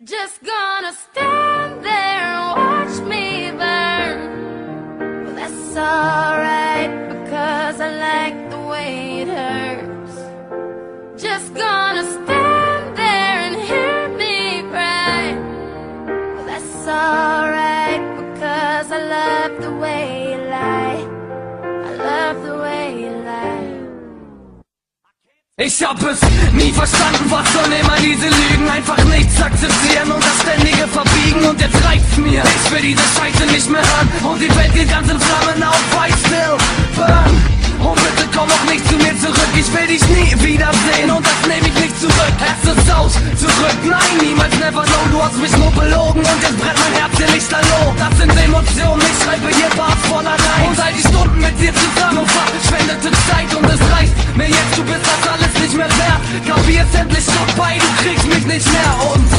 Just gonna stand there and watch me burn. Well, that's alright, because I like the way it hurts. Just gonna stand there and hear me cry. Well, that's alright, because I love the way you lie. I love the way you lie. Ich hab es nie verstanden, was sollen immer diese Lügen, einfach nichts akzeptieren und das ständige Verbiegen, und jetzt reicht's mir. Ich will diese Scheiße nicht mehr hören und die Welt geht ganz in Flammen auf, I still burn. Und bitte komm auch nicht zu mir zurück, ich will dich nie wiedersehen und das nehme ich nicht zurück. Es ist aus, zurück, nein, niemals, never know, du hast mich nur belogen und jetzt brennt mein Herz hier lichterloh. Das sind Emotionen, ich schreibe hier Bars voller Nein und all die Stunden mit dir zusammen und verschwendete Zeit, und es reicht mir jetzt, du bist das alles nicht mehr wert. Kapier's endlich vorbei, du kriegst mich nicht mehr, und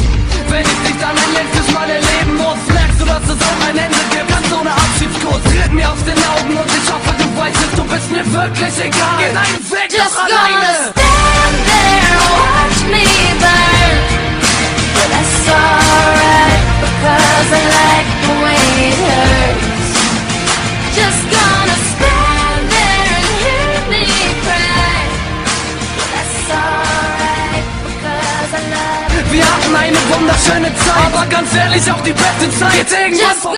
wenn ich dich dann ein letztes Mal erleben muss, merkst du, dass es auch ein Ende gibt, ganz ohne Abschiedskuss. Tritt mir aus den Augen und ich hoffe, du weißt es, du bist mir wirklich egal. Geh deinen Weg Just doch gonna alleine. stand there and watch me burn. But that's alright, because I like the way it hurts. Just gonna stand there and hear me cry. But that's alright, because I love. Wir hatten eine wunderschöne Zeit, aber ganz ehrlich auch die beste Zeit. Geht irgendwann vorbei.